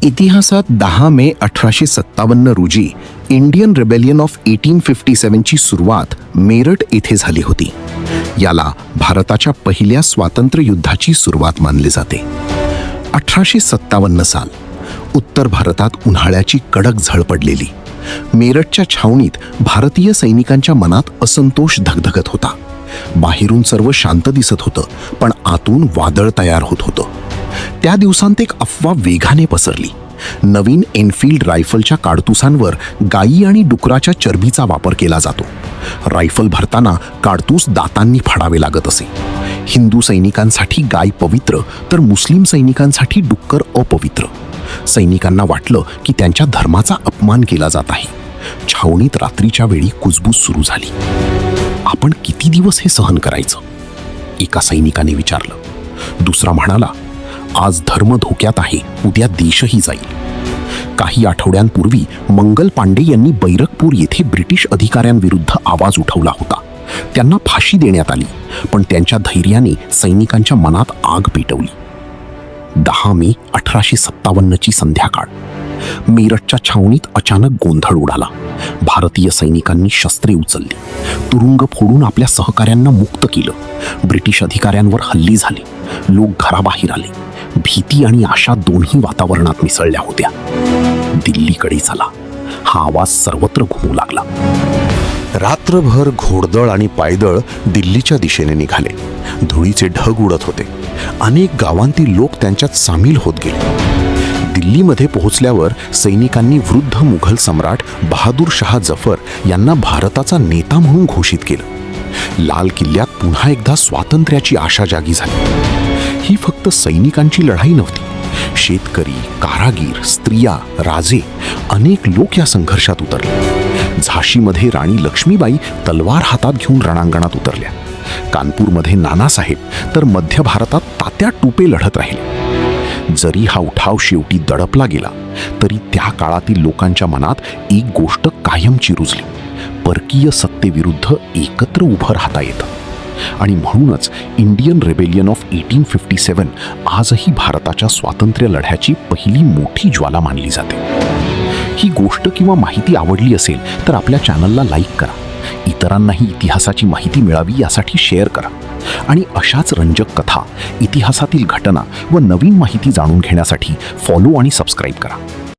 इतिहासात 10 मे 1857 रोजी Indian rebellion of 1857 ची सुरुवात मेरठ येथे झाली होती. याला भारताच्या पहिल्या स्वातंत्र्य युद्धाची सुरुवात मानली जाते. 1857 साल, उत्तर भारतात उन्हाळ्याची कडक झळ पडलेली. मेरठच्या छावणीत भारतीय सैनिकांच्या मनात असंतोष धगधगत होता. बाहेरून सर्व शांत दिसत होतं, पण आतून वादळ तयार होत होतं. त्या दिवसांत एक अफवा वेगाने पसरली. नवीन एनफील्ड रायफलच्या काडतुसांवर गायी आणि डुकराच्या चरबीचा वापर केला जातो. रायफल भरताना काडतूस दातांनी फाडावे लागत असे. हिंदू सैनिकांसाठी गाय पवित्र, तर मुस्लिम सैनिकांसाठी डुक्कर अपवित्र. सैनिकांना वाटलं की त्यांच्या धर्माचा अपमान केला जात आहे. छावणीत रात्रीच्या वेळी कुजबूज सुरू झाली. आपण किती दिवस हे सहन करायचं? एका सैनिकाने विचारलं. दुसरा म्हणाला, आज धर्म धोक्यात आहे, उद्या देशही जाईल. काही आठवड्यांपूर्वी मंगल पांडे यांनी बैरकपूर येथे ब्रिटिश अधिकाऱ्यांविरुद्ध आवाज उठवला होता. त्यांना फाशी देण्यात आली, पण त्यांच्या धैर्याने सैनिकांच्या मनात आग पेटवली. 10 मे 1857 ची संध्याकाळ. मेरठच्या छावणीत अचानक गोंधळ उडाला. भारतीय सैनिकांनी शस्त्रे उचलली. तुरुंग फोडून आपल्या सहकाऱ्यांना मुक्त केलं. ब्रिटिश अधिकाऱ्यांवर हल्ले झाले. लोक घराबाहेर आले. भीती आणि आशा दोन्ही वातावरणात मिसळल्या होत्या. दिल्लीकडे चला, हा आवाज सर्वत्र घुमू लागला. रात्रभर घोडदळ आणि पायदळ दिल्लीच्या दिशेने निघाले. धुळीचे ढग उडत होते. अनेक गावांतील लोक त्यांच्यात सामील होत गेले. दिल्लीमध्ये पोहोचल्यावर सैनिकांनी वृद्ध मुघल सम्राट बहादूर शाह जफर यांना भारताचा नेता म्हणून घोषित केलं. लाल किल्ल्यात पुन्हा एकदा स्वातंत्र्याची आशा जागी झाली. ही फक्त सैनिकांची लढाई नव्हती. शेतकरी, कारागीर, स्त्रिया, राजे अनेक लोक या संघर्षात उतरले. झाशीमध्ये राणी लक्ष्मीबाई तलवार हातात घेऊन रणांगणात उतरल्या. कानपूरमध्ये नानासाहेब, तर मध्य भारतात तात्या टोपे लढत राहिले. जरी हा उठाव शेवटी दडपला गेला, तरी त्या काळातील लोकांच्या मनात एक गोष्ट कायमची रुजली. परकीय सत्तेविरुद्ध एकत्र उभं राहता येतं. आणि म्हणूनच इंडियन रेबेलियन ऑफ 1857 आजही भारताच्या स्वातंत्र्य लढ्याची पहिली मोठी ज्वाला मानली जाते. ही गोष्ट किंवा माहिती आवडली असेल तर आपल्या चॅनलला लाईक करा. इतरांनाही इतिहासाची माहिती मिळावी यासाठी शेअर करा. आणि अशाच रंजक कथा, इतिहासातील घटना व नवीन माहिती जाणून घेण्यासाठी फॉलो आणि सबस्क्राईब करा.